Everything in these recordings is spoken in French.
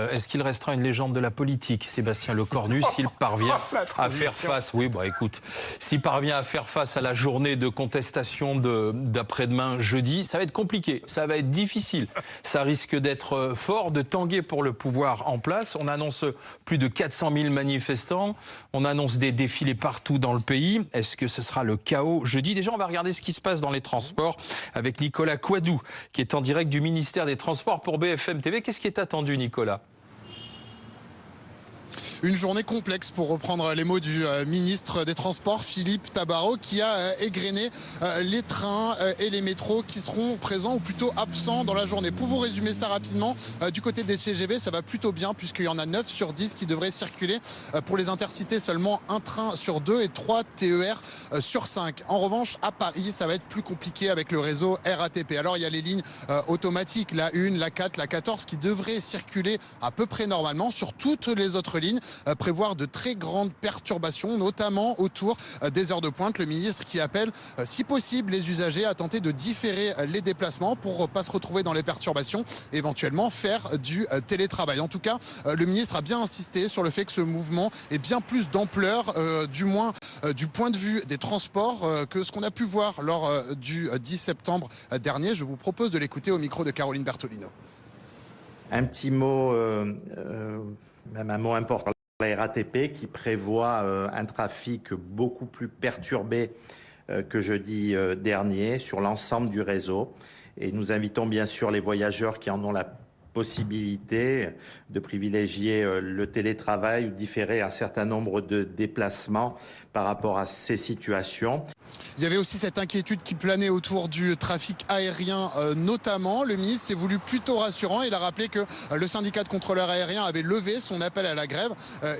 Est-ce qu'il restera une légende de la politique, Sébastien Lecornu, s'il parvient à faire face, oui, bah écoute, s'il parvient à faire face à la journée de contestation d'après-demain jeudi, ça va être compliqué, ça va être difficile. Ça risque d'être fort, de tanguer pour le pouvoir en place. On annonce plus de 400 000 manifestants, on annonce des défilés partout dans le pays. Est-ce que ce sera le chaos jeudi? Déjà, on va regarder ce qui se passe dans les transports avec Nicolas Coadou, qui est en direct du ministère des Transports pour BFM TV. Qu'est-ce qui est attendu, Nicolas? Une journée complexe, pour reprendre les mots du ministre des Transports, Philippe Tabarot, qui a égrené les trains et les métros qui seront présents ou plutôt absents dans la journée. Pour vous résumer ça rapidement, du côté des TGV, ça va plutôt bien puisqu'il y en a 9 sur 10 qui devraient circuler. Pour les intercités, seulement un train sur 2 et 3 TER sur 5. En revanche, à Paris, ça va être plus compliqué avec le réseau RATP. Alors, il y a les lignes automatiques, la 1, la 4, la 14, qui devraient circuler à peu près normalement. Sur toutes les autres lignes, prévoir de très grandes perturbations, notamment autour des heures de pointe. Le ministre qui appelle, si possible, les usagers à tenter de différer les déplacements pour ne pas se retrouver dans les perturbations, et éventuellement faire du télétravail. En tout cas, le ministre a bien insisté sur le fait que ce mouvement ait bien plus d'ampleur, du moins du point de vue des transports, que ce qu'on a pu voir lors du 10 septembre dernier. Je vous propose de l'écouter au micro de Caroline Bertolino. Un petit mot, même un mot important. La RATP qui prévoit un trafic beaucoup plus perturbé que jeudi dernier sur l'ensemble du réseau. Et nous invitons bien sûr les voyageurs qui en ont la possibilité de privilégier le télétravail ou différer un certain nombre de déplacements par rapport à ces situations. Il y avait aussi cette inquiétude qui planait autour du trafic aérien notamment. Le ministre s'est voulu plutôt rassurant. Il a rappelé que le syndicat de contrôleurs aériens avait levé son appel à la grève.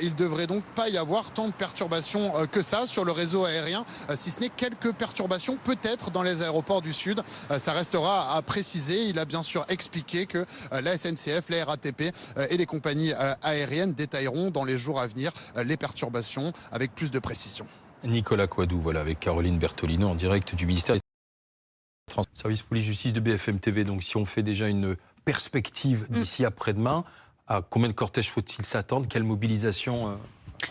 Il ne devrait donc pas y avoir tant de perturbations que ça sur le réseau aérien, si ce n'est quelques perturbations peut-être dans les aéroports du Sud. Ça restera à préciser. Il a bien sûr expliqué que la SNCF, la RATP et les compagnies aériennes détailleront dans les jours à venir les perturbations avec plus de précision. Nicolas Coadou, voilà, avec Caroline Bertolino en direct du ministère des Transports. Service police-justice de BFM TV. Donc, si on fait déjà une perspective d'ici après-demain, à combien de cortèges faut-il s'attendre? Quelle mobilisation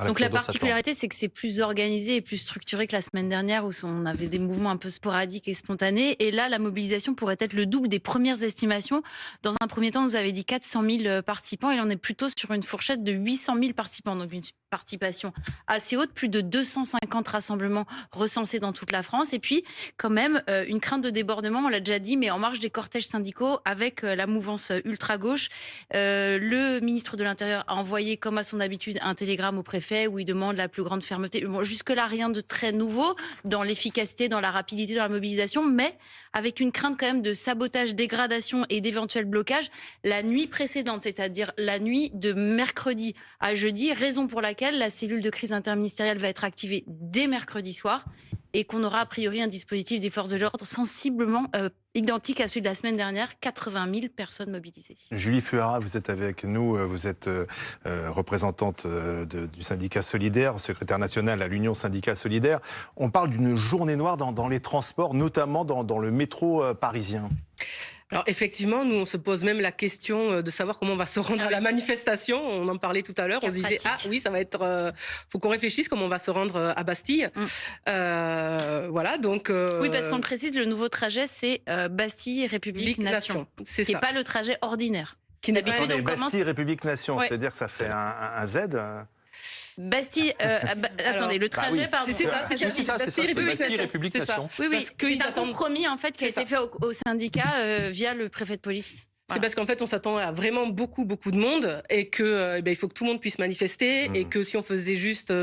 Donc la particularité, c'est que c'est plus organisé et plus structuré que la semaine dernière où on avait des mouvements un peu sporadiques et spontanés. Et là, la mobilisation pourrait être le double des premières estimations. Dans un premier temps, on nous avait dit 400 000 participants et là, on est plutôt sur une fourchette de 800 000 participants. Donc une participation assez haute, plus de 250 rassemblements recensés dans toute la France. Et puis, quand même, une crainte de débordement, on l'a déjà dit, mais en marge des cortèges syndicaux avec la mouvance ultra-gauche. Le ministre de l'Intérieur a envoyé, comme à son habitude, un télégramme au préfet où il demande la plus grande fermeté. Bon, jusque-là, rien de très nouveau dans l'efficacité, dans la rapidité, dans la mobilisation, mais avec une crainte quand même de sabotage, dégradation et d'éventuels blocages la nuit précédente, c'est-à-dire la nuit de mercredi à jeudi, raison pour laquelle la cellule de crise interministérielle va être activée dès mercredi soir et qu'on aura a priori un dispositif des forces de l'ordre sensiblement identique à celui de la semaine dernière, 80 000 personnes mobilisées. Julie Fuara, vous êtes avec nous, vous êtes représentante du syndicat solidaire, secrétaire nationale à l'Union syndicale solidaire. On parle d'une journée noire dans les transports, notamment dans le métro parisien. Alors effectivement, nous on se pose même la question de savoir comment on va se rendre à la manifestation. On en parlait tout à l'heure, on se disait oui, ça va être, faut qu'on réfléchisse comment on va se rendre à Bastille. Voilà, donc. Oui, parce qu'on le précise, le nouveau trajet c'est Bastille République Nation, c'est ça. Et pas le trajet ordinaire. Qui n'est pas Bastille République Nation, ouais. C'est-à-dire que ça fait un Z. Bastille, attendez, le trajet, pardon. C'est ça, Bastille République Nation. Oui, c'est un compromis en fait qui a été fait au syndicat via le préfet de police. C'est parce qu'en fait, on s'attend à vraiment beaucoup de monde et que il faut que tout le monde puisse manifester et que si on faisait juste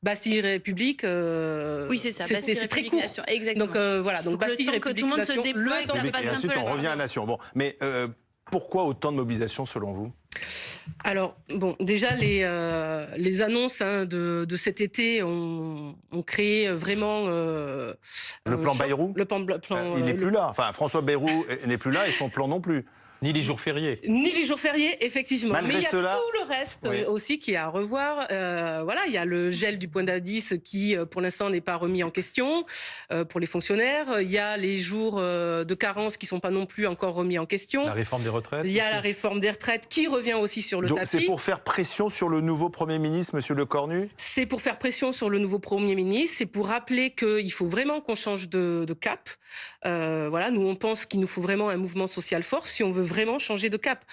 Bastille République, oui c'est ça, Bastille c'est très République court. Nation, exactement. Donc voilà, donc Bastille République Nation, que tout le monde se déploie, que ça passe et un ensuite peu on revient à Nation. Bon, mais pourquoi autant de mobilisation selon vous? Alors, bon, déjà, les annonces de cet été ont créé vraiment... le plan Bayrou. Le plan il n'est plus là. Enfin, François Bayrou n'est plus là et son plan non plus. Ni les jours fériés. Ni les jours fériés, effectivement. Malgré mais il y a cela, tout le reste aussi qui est à revoir. Voilà, il y a le gel du point d'indice qui, pour l'instant, n'est pas remis en question pour les fonctionnaires. Il y a les jours de carence qui ne sont pas non plus encore remis en question. La réforme des retraites. Il y a la réforme des retraites qui revient aussi sur le tapis. C'est pour faire pression sur le nouveau Premier ministre, Monsieur Lecornu? C'est pour faire pression sur le nouveau Premier ministre, c'est pour rappeler qu'il faut vraiment qu'on change de cap. Voilà, nous on pense qu'il nous faut vraiment un mouvement social fort si on veut vraiment changer de cap.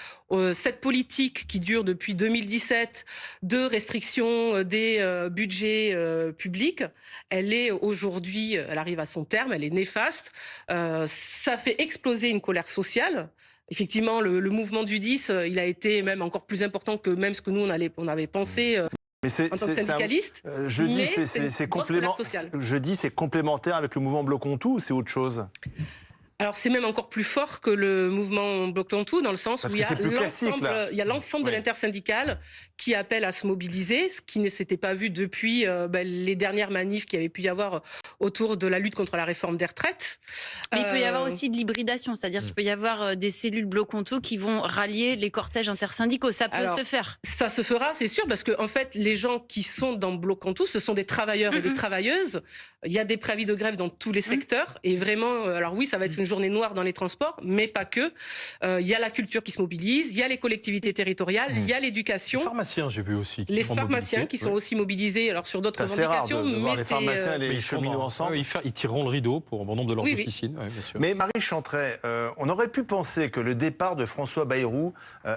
Cette politique qui dure depuis 2017 de restriction des budgets publics, elle est aujourd'hui, elle arrive à son terme, elle est néfaste. Ça fait exploser une colère sociale. Effectivement, le mouvement du 10, il a été même encore plus important que même ce que nous on avait pensé. Mais en tant que syndicaliste, je dis c'est complémentaire avec le mouvement Bloquons Tout, ou c'est autre chose? Alors c'est même encore plus fort que le mouvement Bloquons Tout, dans le sens où il y a l'ensemble de l'intersyndicale qui appelle à se mobiliser, ce qui ne s'était pas vu depuis les dernières manifs qu'il y avait pu y avoir autour de la lutte contre la réforme des retraites. Mais il peut y avoir aussi de l'hybridation, c'est-à-dire qu'il peut y avoir des cellules Bloquons Tout qui vont rallier les cortèges intersyndicaux. Ça peut se faire. Ça se fera, c'est sûr, parce que en fait, les gens qui sont dans Bloquons Tout, ce sont des travailleurs et des travailleuses. Il y a des préavis de grève dans tous les secteurs, et vraiment, alors oui, ça va être une journée noire dans les transports, mais pas que. Il y a la culture qui se mobilise, il y a les collectivités territoriales, il y a l'éducation. Les pharmaciens, j'ai vu aussi. Les pharmaciens qui sont aussi mobilisés, alors sur d'autres revendications. C'est rare de voir les pharmaciens et les cheminots ensemble. Ils tireront le rideau pour bon nombre de leurs officines. Oui, bien sûr. Mais Marie Chantret, on aurait pu penser que le départ de François Bayrou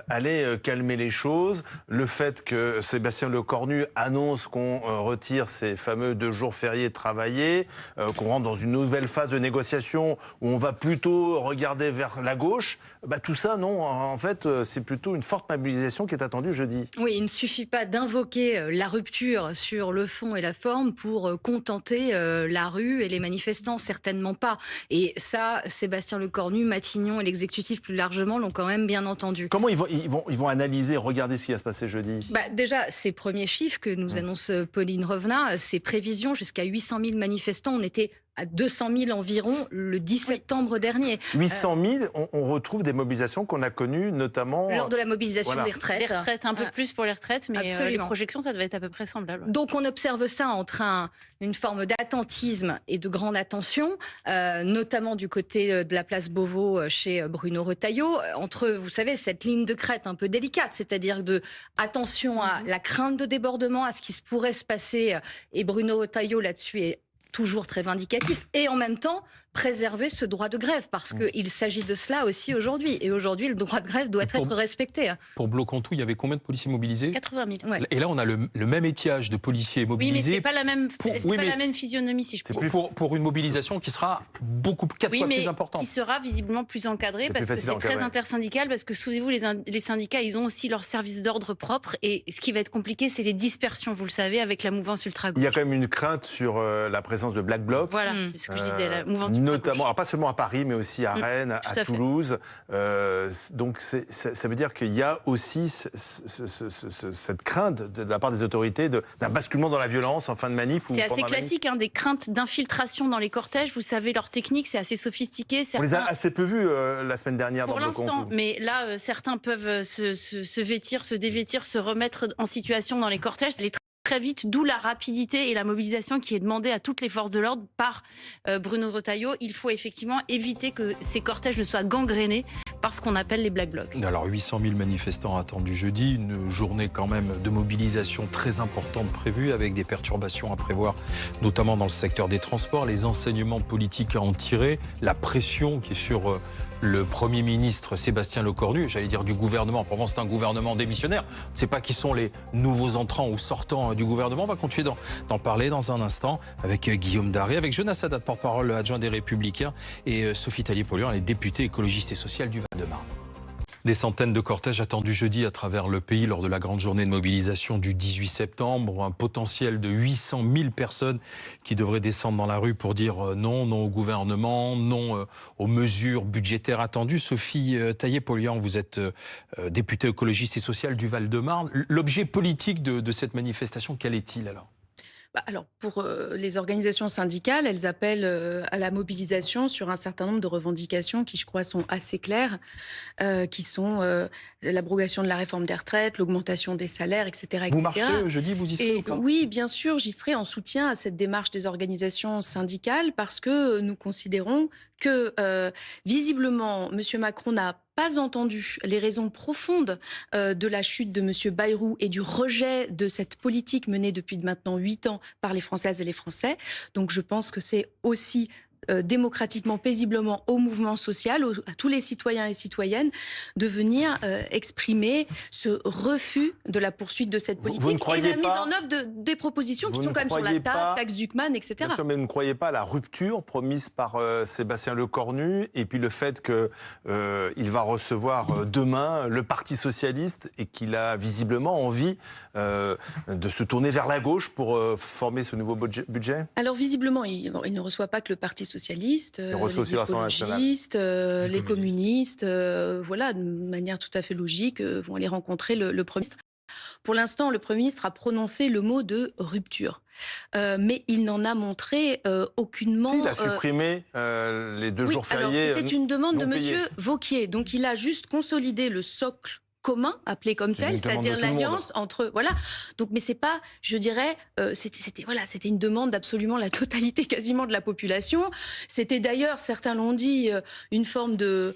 allait calmer les choses. Le fait que Sébastien Lecornu annonce qu'on retire ces fameux 2 jours fériés travaillés, qu'on rentre dans une nouvelle phase de négociation où on va plutôt regarder vers la gauche, tout ça, non, en fait, c'est plutôt une forte mobilisation qui est attendue jeudi. Oui, il ne suffit pas d'invoquer la rupture sur le fond et la forme pour contenter la rue et les manifestants, certainement pas. Et ça, Sébastien Lecornu, Matignon et l'exécutif plus largement l'ont quand même bien entendu. Comment ils vont analyser, regarder ce qui va se passer jeudi? Déjà, ces premiers chiffres que nous annonce Pauline Revenat, ces prévisions, jusqu'à 800 000 manifestants, on était à 200 000 environ le 10 septembre dernier. 800 000, on retrouve des mobilisations qu'on a connues notamment... Lors de la mobilisation des retraites. Des retraites, un peu plus pour les retraites, mais les projections, ça devait être à peu près semblable. Donc on observe ça entre une forme d'attentisme et de grande attention, notamment du côté de la place Beauvau chez Bruno Retailleau, entre, vous savez, cette ligne de crête un peu délicate, c'est-à-dire attention à la crainte de débordement, à ce qui pourrait se passer, et Bruno Retailleau là-dessus est toujours très vindicatif, et en même temps préserver ce droit de grève, parce qu'il s'agit de cela aussi aujourd'hui. Et aujourd'hui, le droit de grève doit être respecté. Pour Bloquons Tout, il y avait combien de policiers mobilisés? 80 000. Ouais. Et là, on a le même étiage de policiers mobilisés. Oui, mais c'est pas la même, la même physionomie, si je peux dire. Pour une mobilisation qui sera 4 fois plus importante. Qui sera visiblement plus encadrée, parce que c'est très intersyndical, parce que souvenez-vous, les syndicats, ils ont aussi leur service d'ordre propre, et ce qui va être compliqué, c'est les dispersions, vous le savez, avec la mouvance ultra-gauche. Il y a quand même une crainte sur la présence de Black Bloc. Voilà, c'est ce que je disais, la mouvance notamment, alors pas seulement à Paris, mais aussi à Rennes, à Toulouse. Donc ça veut dire qu'il y a aussi cette crainte de la part des autorités d'un basculement dans la violence en fin de manif. C'est assez classique, des craintes d'infiltration dans les cortèges. Vous savez, leur technique, c'est assez sophistiqué. On les a assez peu vus la semaine dernière. Pour l'instant, mais là, certains peuvent se vêtir, se dévêtir, se remettre en situation dans les cortèges. Très vite, d'où la rapidité et la mobilisation qui est demandée à toutes les forces de l'ordre par Bruno Retailleau. Il faut effectivement éviter que ces cortèges ne soient gangrénés par ce qu'on appelle les Black Blocs. Alors 800 000 manifestants attendus jeudi, une journée quand même de mobilisation très importante prévue, avec des perturbations à prévoir, notamment dans le secteur des transports, les enseignements politiques à en tirer, la pression qui est sur le Premier ministre Sébastien Lecornu, j'allais dire du gouvernement. Pour moi, c'est un gouvernement démissionnaire. On ne sait pas qui sont les nouveaux entrants ou sortants du gouvernement. On va continuer d'en parler dans un instant avec Guillaume Daré, avec Jonas Haddad, porte-parole adjoint des Républicains, et Sophie Tallier-Polian, elle est députée écologiste et sociale du Val-de-Marne. Des centaines de cortèges attendus jeudi à travers le pays lors de la grande journée de mobilisation du 18 septembre. Un potentiel de 800 000 personnes qui devraient descendre dans la rue pour dire non au gouvernement, non aux mesures budgétaires attendues. Sophie Tallier-Polian, vous êtes députée écologiste et sociale du Val-de-Marne. L'objet politique de cette manifestation, quel est-il alors ? Alors, pour les organisations syndicales, elles appellent à la mobilisation sur un certain nombre de revendications qui, je crois, sont assez claires, qui sont l'abrogation de la réforme des retraites, l'augmentation des salaires, etc. Vous marchez jeudi, vous y serez ou pas ? Oui, bien sûr, j'y serai en soutien à cette démarche des organisations syndicales parce que nous considérons que, visiblement, M. Macron n'a pas entendu les raisons profondes de la chute de M. Bayrou et du rejet de cette politique menée depuis maintenant 8 ans par les Françaises et les Français. Donc je pense que c'est aussi démocratiquement, paisiblement au mouvement social, à tous les citoyens et citoyennes, de venir exprimer ce refus de la poursuite de cette politique et la mise en œuvre des propositions qui sont quand même sur la table, taxe Zuckman, etc. Bien sûr, mais vous ne croyez pas à la rupture promise par Sébastien Lecornu et puis le fait qu'il va recevoir demain le Parti Socialiste et qu'il a visiblement envie de se tourner vers la gauche pour former ce nouveau budget ? Alors visiblement, il ne reçoit pas que le Parti Socialiste, les écologistes, les communistes, voilà, de manière tout à fait logique, vont aller rencontrer le Premier ministre. Pour l'instant, le Premier ministre a prononcé le mot de rupture. Mais il n'en a montré aucunement... Si, il a supprimé les 2 jours fériés. Alors, c'était une demande de payés. M. Vauquier. Donc il a juste consolidé le socle commun, appelé comme tel, c'est-à-dire l'alliance entre... Voilà. Donc, mais c'est pas, je dirais, c'était une demande d'absolument la totalité quasiment de la population. C'était d'ailleurs, certains l'ont dit, une forme de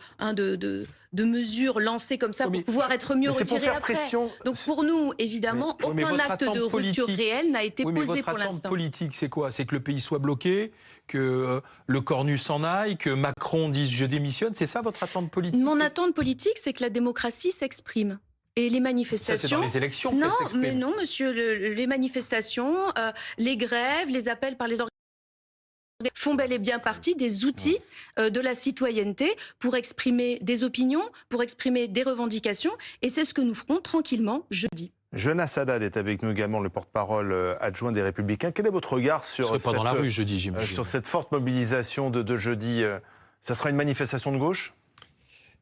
mesures lancées comme ça pour pouvoir être mieux retirées après. Pression. Donc pour nous, évidemment, aucun acte de rupture réelle n'a été posé pour l'instant. Votre attente politique, c'est quoi ? C'est que le pays soit bloqué, que le Cornu s'en aille, que Macron dise « je démissionne ». C'est ça votre attente politique ? Mon attente politique, c'est que la démocratie s'exprime. Et les manifestations... Ça, c'est dans les élections non, qu'elle s'exprime. Mais non, monsieur, les manifestations, les grèves, les appels par les organisations font bel et bien partie des outils de la citoyenneté pour exprimer des opinions, pour exprimer des revendications. Et c'est ce que nous ferons tranquillement jeudi. Jonas Haddad est avec nous également, le porte-parole adjoint des Républicains. Quel est votre regard sur, pas dans la rue, jeudi, sur cette forte mobilisation de jeudi ? Ça sera une manifestation de gauche ?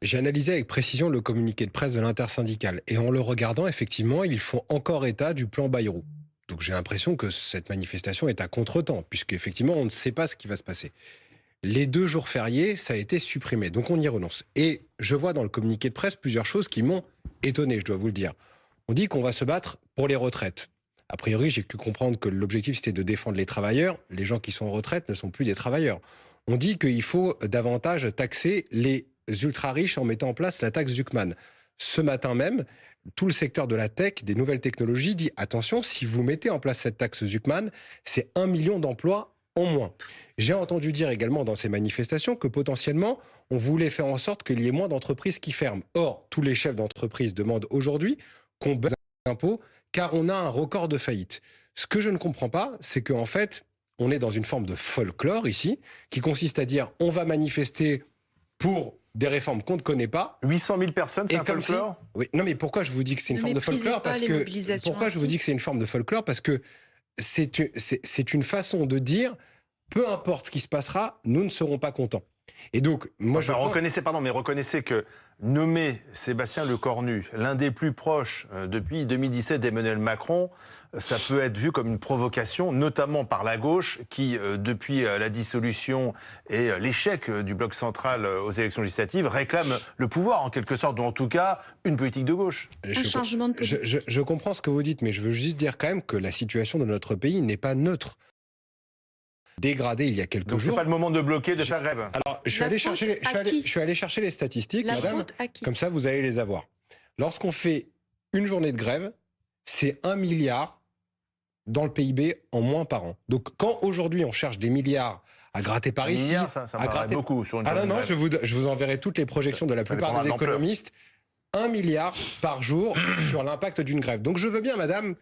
J'ai analysé avec précision le communiqué de presse de l'intersyndicale. Et en le regardant, effectivement, ils font encore état du plan Bayrou. Donc j'ai l'impression que cette manifestation est à contretemps, puisqu'effectivement, on ne sait pas ce qui va se passer. Les 2 jours fériés, ça a été supprimé, donc on y renonce. Et je vois dans le communiqué de presse plusieurs choses qui m'ont étonné, je dois vous le dire. On dit qu'on va se battre pour les retraites. A priori, j'ai pu comprendre que l'objectif, c'était de défendre les travailleurs. Les gens qui sont en retraite ne sont plus des travailleurs. On dit qu'il faut davantage taxer les ultra-riches en mettant en place la taxe Zuckman. Ce matin même, tout le secteur de la tech, des nouvelles technologies, dit « Attention, si vous mettez en place cette taxe Zuckman, c'est 1 million d'emplois en moins ». J'ai entendu dire également dans ces manifestations que potentiellement, on voulait faire en sorte qu'il y ait moins d'entreprises qui ferment. Or, tous les chefs d'entreprise demandent aujourd'hui qu'on baisse les impôts car on a un record de faillite. Ce que je ne comprends pas, c'est qu'en fait, on est dans une forme de folklore ici, qui consiste à dire on va manifester pour des réformes qu'on ne connaît pas. 800 000 personnes, c'est un folklore ? Oui, non, mais pourquoi je vous dis que c'est une forme de folklore ? Pourquoi je vous dis que c'est une forme de folklore ? Parce que c'est une façon de dire, peu importe ce qui se passera, nous ne serons pas contents. Et donc, moi, reconnaissez que nommer Sébastien Lecornu, l'un des plus proches depuis 2017 d'Emmanuel Macron, ça peut être vu comme une provocation, notamment par la gauche, qui, depuis la dissolution et l'échec du bloc central aux élections législatives, réclame le pouvoir, en quelque sorte, ou en tout cas, une politique de gauche. Changement de politique. Je comprends ce que vous dites, mais je veux juste dire quand même que la situation de notre pays n'est pas neutre. Dégradé il y a quelques jours. Donc c'est pas le moment de bloquer, de faire grève. Alors, je suis allé chercher les statistiques, madame, comme ça vous allez les avoir. Lorsqu'on fait une journée de grève, c'est 1 milliard dans le PIB en moins par an. Donc quand aujourd'hui on cherche des milliards à gratter par ici... Milliard, ça me paraît beaucoup sur une journée de grève. Je vous enverrai toutes les projections de la plupart des économistes. 1 milliard par jour sur l'impact d'une grève. Donc je veux bien, madame,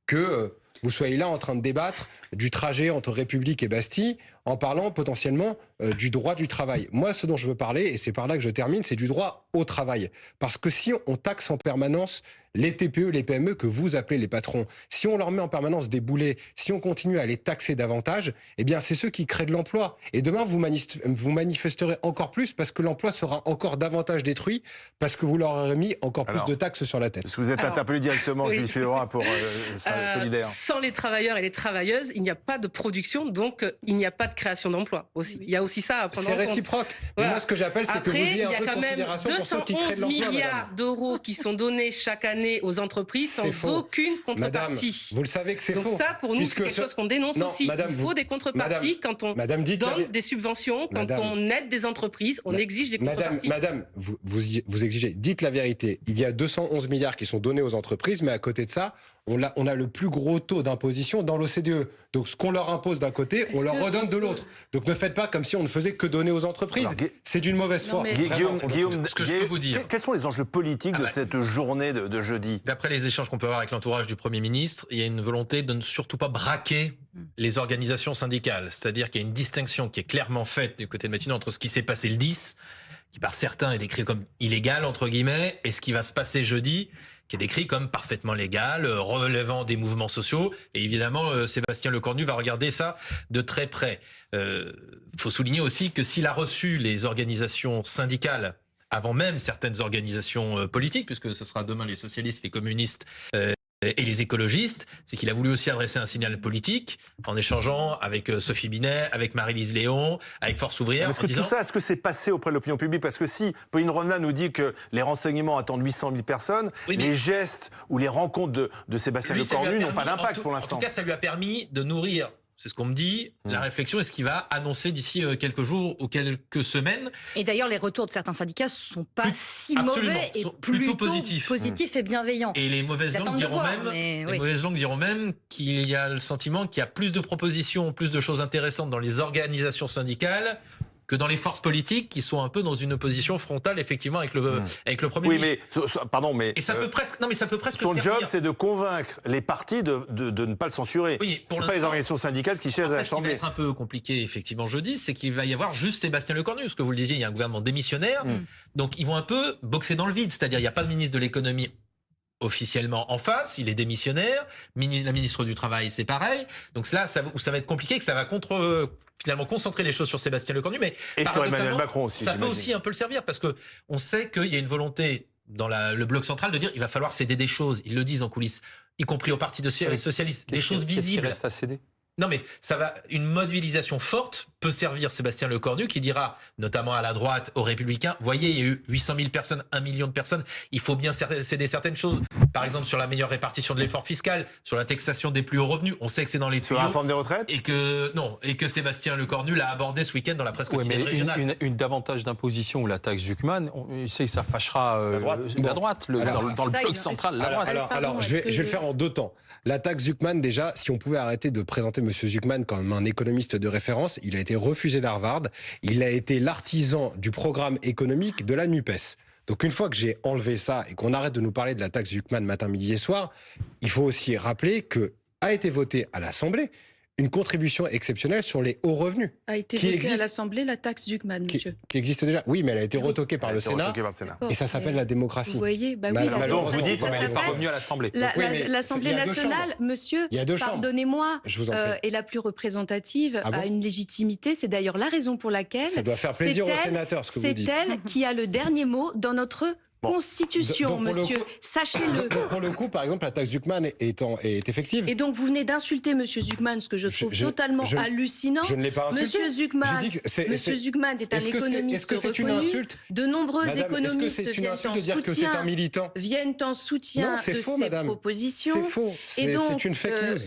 que... vous soyez là en train de débattre du trajet entre République et Bastille en parlant potentiellement du droit du travail. Moi, ce dont je veux parler, et c'est par là que je termine, c'est du droit au travail. Parce que si on taxe en permanence les TPE, les PME que vous appelez les patrons, si on leur met en permanence des boulets, si on continue à les taxer davantage, eh bien c'est ceux qui créent de l'emploi. Et demain, vous manifesterez encore plus parce que l'emploi sera encore davantage détruit parce que vous leur aurez mis encore plus de taxes sur la tête. Est-ce que vous êtes interpellé directement, Julie Fédora, pour Solidaire? Sans les travailleurs et les travailleuses, il n'y a pas de production, donc il n'y a pas de création d'emploi aussi. Oui. Il y a aussi ça à prendre en compte. C'est réciproque. Voilà. Mais moi, ce que j'appelle, c'est que vous ayez un peu de considération pour ceux qui créent de l'emploi. Il y a quand même 211 milliards d'euros qui sont donnés chaque année aux entreprises sans aucune contrepartie. Madame, vous le savez que c'est faux. Donc ça, pour nous, c'est quelque chose qu'on dénonce aussi. Madame, il faut des contreparties quand on donne des subventions, quand on aide des entreprises, on exige des contreparties. Madame, vous exigez, dites la vérité. Il y a 211 milliards qui sont donnés aux entreprises, mais à côté de ça, on a le plus gros taux d'imposition dans l'OCDE. Donc ce qu'on leur impose d'un côté, on leur redonne de l'autre. Donc ne faites pas comme si on ne faisait que donner aux entreprises. C'est d'une mauvaise foi. Guillaume, ce que je peux vous dire. Quels sont les enjeux politiques de cette journée de jeudi? D'après les échanges qu'on peut avoir avec l'entourage du Premier ministre, il y a une volonté de ne surtout pas braquer les organisations syndicales. C'est-à-dire qu'il y a une distinction qui est clairement faite du côté de Matignon entre ce qui s'est passé le 10, qui par certains est décrit comme illégal, entre guillemets, et ce qui va se passer jeudi, qui est décrit comme parfaitement légal, relevant des mouvements sociaux. Et évidemment, Sébastien Lecornu va regarder ça de très près. Faut souligner aussi que s'il a reçu les organisations syndicales avant même certaines organisations politiques, puisque ce sera demain les socialistes, les communistes et les écologistes, c'est qu'il a voulu aussi adresser un signal politique en échangeant avec Sophie Binet, avec Marie-Lise Léon, avec Force Ouvrière. Est-ce que tout ça, est-ce que c'est passé auprès de l'opinion publique? Parce que si Pauline Ronat nous dit que les renseignements attendent 800 000 personnes, les gestes ou les rencontres de Sébastien Lecornu n'ont pas d'impact pour l'instant. En tout cas, ça lui a permis de nourrir, c'est ce qu'on me dit, la réflexion est ce qu'il va annoncer d'ici quelques jours ou quelques semaines. Et d'ailleurs, les retours de certains syndicats ne sont pas si mauvais et plutôt positifs et bienveillants. Et les mauvaises langues diront même qu'il y a le sentiment qu'il y a plus de propositions, plus de choses intéressantes dans les organisations syndicales que dans les forces politiques qui sont un peu dans une opposition frontale, effectivement, avec le Premier ministre. Et ça peut presque, son job, c'est de convaincre les partis de ne pas le censurer. Oui, c'est pas les organisations syndicales qui cherchent à la chambrer. Ce qui va être un peu compliqué, effectivement, jeudi, c'est qu'il va y avoir juste Sébastien Lecornu. Ce que vous le disiez, il y a un gouvernement démissionnaire. Donc, ils vont un peu boxer dans le vide. C'est-à-dire, il n'y a pas de ministre de l'économie officiellement en face, il est démissionnaire. La ministre du Travail, c'est pareil. Donc là, ça va être compliqué, que ça va finalement concentrer les choses sur Sébastien Lecornu, mais et sur Emmanuel Macron aussi. Ça peut aussi un peu le servir parce que on sait qu'il y a une volonté dans le bloc central de dire il va falloir céder des choses. Ils le disent en coulisses, y compris au parti socialiste, des choses visibles. Qu'est-ce qui reste à céder ? Non, mais une mobilisation forte peut servir Sébastien Lecornu qui dira, notamment à la droite, aux Républicains, voyez, il y a eu 800 000 personnes, 1 million de personnes, il faut bien céder certaines choses. Par exemple, sur la meilleure répartition de l'effort fiscal, sur la taxation des plus hauts revenus, on sait que c'est dans les tuyaux. Sur la réforme des retraites ? Et que Sébastien Lecornu l'a abordé ce week-end dans la presse quotidienne régionale. Une davantage d'imposition ou la taxe Zuckman, on sait que ça fâchera la droite, dans le bloc central, la droite. Alors, je vais le faire en deux temps. La taxe Zuckman, déjà, si on pouvait arrêter de présenter M. Zuckman comme un économiste de référence, il a été refusé d'Harvard, il a été l'artisan du programme économique de la NUPES. Donc une fois que j'ai enlevé ça et qu'on arrête de nous parler de la taxe Zuckman matin, midi et soir, il faut aussi rappeler que a été voté à l'Assemblée une contribution exceptionnelle sur les hauts revenus. A été votée à l'Assemblée la taxe Zuckman, monsieur. Qui existe déjà. Oui, mais elle a été retoquée par le Sénat. Et ça s'appelle la démocratie. Vous voyez, donc vous dites qu'elle n'est pas revenue à l'Assemblée. L'Assemblée nationale, monsieur, pardonnez-moi, est la plus représentative, a une légitimité. C'est d'ailleurs la raison pour laquelle ça doit faire plaisir aux sénateurs, ce que vous dites. C'est elle qui a le dernier mot dans notre Constitution, monsieur, sachez-le. Pour le coup, par exemple, la taxe Zuckman est effective. Et donc, vous venez d'insulter monsieur Zuckman, ce que je trouve totalement hallucinant. Je ne l'ai pas insulté. Monsieur Zuckman est un économiste reconnu. De nombreux économistes viennent en soutien de ses propositions. C'est faux. C'est une fake news.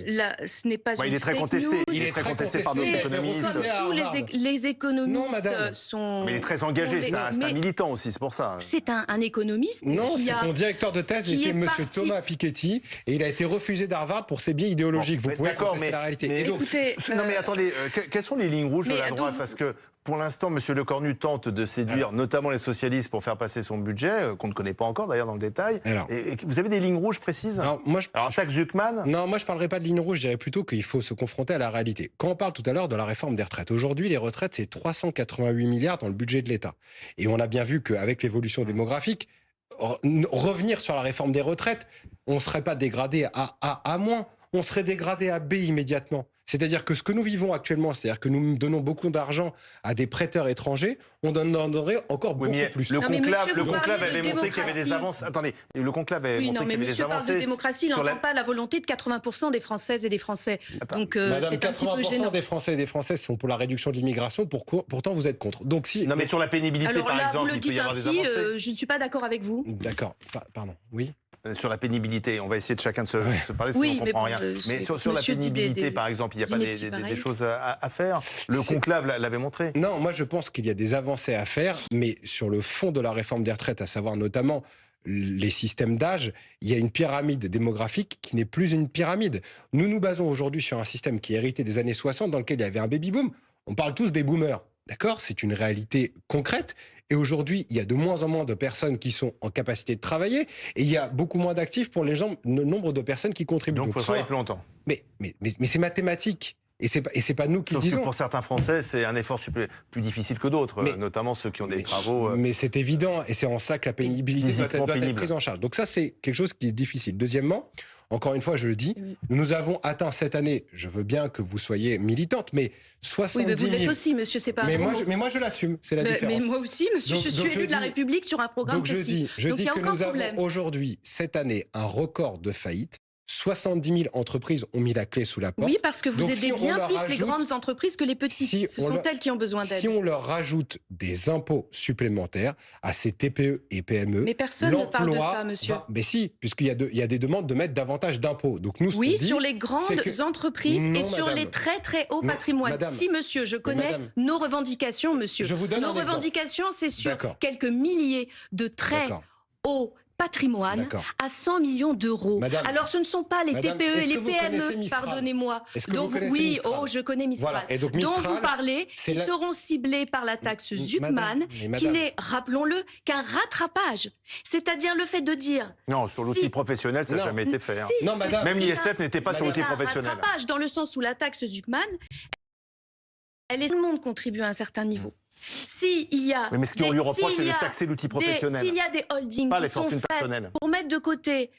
Ce n'est pas une fake news. Il est très contesté. Il est très contesté par d'autres économistes. Tous les économistes sont... Mais il est très engagé. C'est un militant aussi, c'est pour ça. C'est un économiste. Non, c'est ton directeur de thèse, était M. Thomas Piketty, et il a été refusé d'Harvard pour ses biais idéologiques. Vous pouvez contester la réalité. Non mais attendez, quelles sont les lignes rouges de la droite ? Parce que pour l'instant, M. Lecornu tente de séduire notamment les socialistes pour faire passer son budget, qu'on ne connaît pas encore d'ailleurs dans le détail. Et vous avez des lignes rouges précises? Alors, taxe Zuckman? Non, moi je ne parlerai pas de ligne rouge, je dirais plutôt qu'il faut se confronter à la réalité. Quand on parle tout à l'heure de la réforme des retraites, aujourd'hui les retraites c'est 388 milliards dans le budget de l'État. Et on a bien vu qu'avec l'évolution démographique, revenir sur la réforme des retraites, on ne serait pas dégradé à A à moins, on serait dégradé à B immédiatement. C'est-à-dire que ce que nous vivons actuellement, c'est-à-dire que nous donnons beaucoup d'argent à des prêteurs étrangers, on donnerait encore beaucoup plus. Le conclave avait montré qu'il y avait des avances. Attendez, le conclave avait montré qu'il y avait des avancées. Parle de démocratie, il n'entend pas la volonté de 80% des Françaises et des Français. Donc c'est un petit peu gênant. 80% des Français et des Françaises sont pour la réduction de l'immigration, pourtant vous êtes contre. Donc si. Non mais sur la pénibilité par exemple, vous le dites ainsi, je ne suis pas d'accord avec vous. D'accord, pardon, oui. Sur la pénibilité, on va essayer de chacun de se parler, sinon on ne comprend rien. Mais sur la pénibilité, par exemple, il n'y a pas des choses à faire. Le conclave l'avait montré. Non, moi je pense qu'il y a des avancées à faire, mais sur le fond de la réforme des retraites, à savoir notamment les systèmes d'âge, il y a une pyramide démographique qui n'est plus une pyramide. Nous nous basons aujourd'hui sur un système qui est hérité des années 60, dans lequel il y avait un baby-boom. On parle tous des boomers. D'accord, c'est une réalité concrète. Et aujourd'hui, il y a de moins en moins de personnes qui sont en capacité de travailler. Et il y a beaucoup moins d'actifs pour le nombre de personnes qui contribuent. Donc il faut travailler plus longtemps. Mais c'est mathématique. Et c'est pas nous qui le disons. Que pour certains Français, c'est un effort plus difficile que d'autres, notamment ceux qui ont des travaux. Mais c'est évident. Et c'est en cela que la pénibilité doit être prise en charge. Donc ça, c'est quelque chose qui est difficile. Deuxièmement, encore une fois, je le dis, nous avons atteint cette année, je veux bien que vous soyez militante, mais 70 000... Oui, mais vous l'êtes aussi, monsieur, c'est pas mais moi, je l'assume, c'est la différence. Mais moi aussi, monsieur, je suis élu de la République sur un programme précis. Donc il y a aucun problème. Avons aujourd'hui, cette année, un record de faillites. 70 000 entreprises ont mis la clé sous la porte. Oui, parce que vous aidez bien plus les grandes entreprises que les petites. Ce sont elles qui ont besoin d'aide. Si on leur rajoute des impôts supplémentaires à ces TPE et PME... Mais personne ne parle de ça, monsieur. Mais si, puisqu'il y a des demandes de mettre davantage d'impôts. Donc nous, sur les grandes entreprises et sur les très très hauts patrimoines. Si, monsieur, je connais nos revendications, monsieur. Nos revendications, c'est sur quelques milliers de très hauts patrimoine à 100 millions d'euros. Alors ce ne sont pas les TPE et les PME, pardonnez-moi. Donc oui, je connais Mistral. Voilà. Et donc, Mistral, dont vous parlez, qui seront ciblés par la taxe Zuckman, qui n'est, rappelons-le, qu'un rattrapage. C'est-à-dire le fait de dire... Non, sur l'outil professionnel, ça n'a jamais été fait. Non, madame, même l'ISF n'était pas sur l'outil professionnel. Un rattrapage dans le sens où la taxe Zuckman, tout le monde contribue à un certain niveau. Mais ce qu'on lui reproche, c'est de taxer l'outil professionnel. S'il y a des holdings qui sont faites pour mettre de côté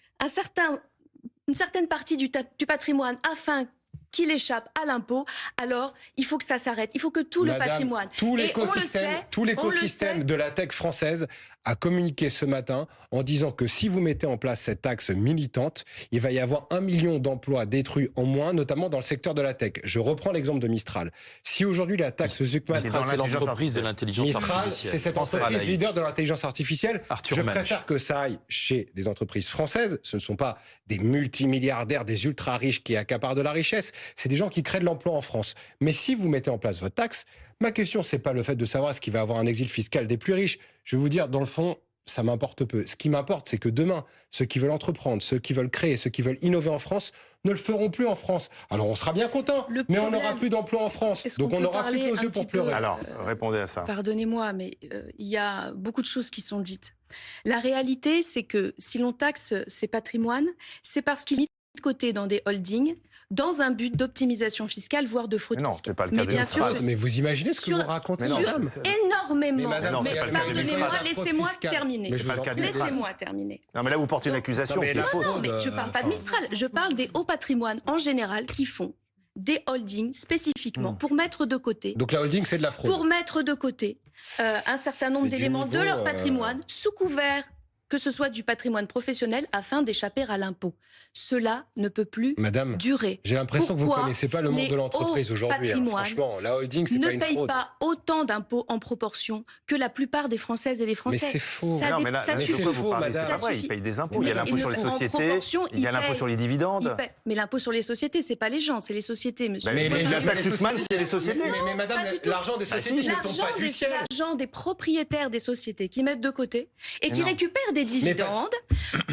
une certaine partie du patrimoine afin qu'il échappe à l'impôt, alors il faut que ça s'arrête. Il faut que tout le patrimoine... Tout l'écosystème de la tech française a communiqué ce matin en disant que si vous mettez en place cette taxe militante, il va y avoir 1 million d'emplois détruits en moins, notamment dans le secteur de la tech. Je reprends l'exemple de Mistral. Si aujourd'hui la taxe Zuckman... Mistral, c'est l'entreprise de l'intelligence artificielle. Mistral, c'est cette entreprise leader de l'intelligence artificielle. Je préfère que ça aille chez des entreprises françaises. Ce ne sont pas des multimilliardaires, des ultra-riches qui accaparent de la richesse. C'est des gens qui créent de l'emploi en France. Mais si vous mettez en place votre taxe, ma question, c'est pas le fait de savoir est-ce qu'il va y avoir un exil fiscal des plus riches. Je vais vous dire, dans le fond, ça m'importe peu. Ce qui m'importe, c'est que demain, ceux qui veulent entreprendre, ceux qui veulent créer, ceux qui veulent innover en France, ne le feront plus en France. Alors on sera bien content, mais on n'aura plus d'emplois en France. Donc on n'aura plus nos yeux pour pleurer. Alors, répondez à ça. Pardonnez-moi, mais il y a beaucoup de choses qui sont dites. La réalité, c'est que si l'on taxe ces patrimoines, c'est parce qu'ils sont mis de côté dans des holdings, dans un but d'optimisation fiscale, voire de fraude fiscale. C'est pas le cas de Mistral. Mais vous imaginez ce que vous racontez, madame? Énormément. Mais pardonnez-moi, laissez-moi terminer. Laissez-moi terminer. Non, mais là, vous portez une accusation qui est fausse. Non, mais je ne parle pas de Mistral. Je parle des hauts patrimoines en général qui font des holdings spécifiquement pour mettre de côté. Donc la holding, c'est de la fraude. Pour mettre de côté un certain nombre d'éléments de leur patrimoine sous couvert que ce soit du patrimoine professionnel afin d'échapper à l'impôt. Cela ne peut plus durer. J'ai l'impression que vous ne connaissez pas le monde de l'entreprise aujourd'hui. Franchement, la holding, c'est pas une fraude. Ne paye pas autant d'impôts en proportion que la plupart des Françaises et des Français. Mais c'est faux. Ça suffit. C'est pas vrai, ils payent des impôts. Il y a l'impôt sur les sociétés, il y a l'impôt sur les dividendes. Mais l'impôt sur les sociétés, c'est pas les gens, c'est les sociétés, monsieur. Mais la taxe Zuckman, c'est les sociétés. Mais madame, l'argent des sociétés ne tombe pas du ciel. L'argent des propriétaires des sociétés qui mettent de côté et qui récupèrent des dividendes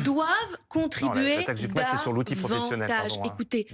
doivent contribuer la taxe Zuckman, c'est sur l'outil professionnel. Écoutez,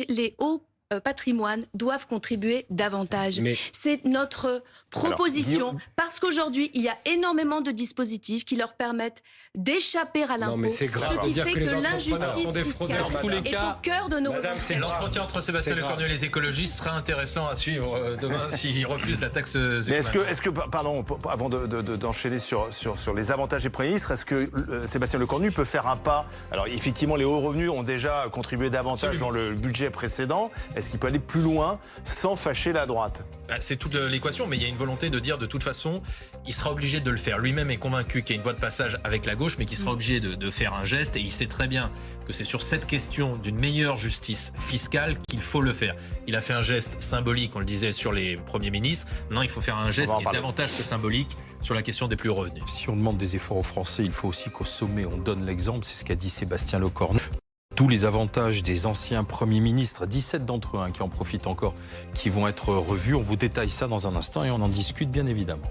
les hauts patrimoine doivent contribuer davantage. C'est notre proposition, parce qu'aujourd'hui, il y a énormément de dispositifs qui leur permettent d'échapper à l'impôt, ce qui fait que l'injustice fiscale est au cœur de nos revendications. L'entretien entre Sébastien Lecornu et les écologistes serait intéressant à suivre demain s'ils refusent la taxe Zuckman. Mais est-ce que, pardon, avant d'enchaîner sur les avantages des premiers ministres, est-ce que Sébastien Lecornu peut faire un pas? Alors effectivement, les hauts revenus ont déjà contribué davantage dans le budget précédent. Est-ce qu'il peut aller plus loin sans fâcher la droite? C'est toute l'équation, mais il y a une volonté de dire de toute façon, il sera obligé de le faire. Lui-même est convaincu qu'il y a une voie de passage avec la gauche, mais qu'il sera obligé de faire un geste, et il sait très bien que c'est sur cette question d'une meilleure justice fiscale qu'il faut le faire. Il a fait un geste symbolique, on le disait, sur les premiers ministres. Maintenant, il faut faire un geste qui est davantage que symbolique sur la question des plus hauts revenus. Si on demande des efforts aux Français, il faut aussi qu'au sommet, on donne l'exemple. C'est ce qu'a dit Sébastien Lecornu. Tous les avantages des anciens premiers ministres, 17 d'entre eux qui en profitent encore, qui vont être revus. On vous détaille ça dans un instant et on en discute bien évidemment.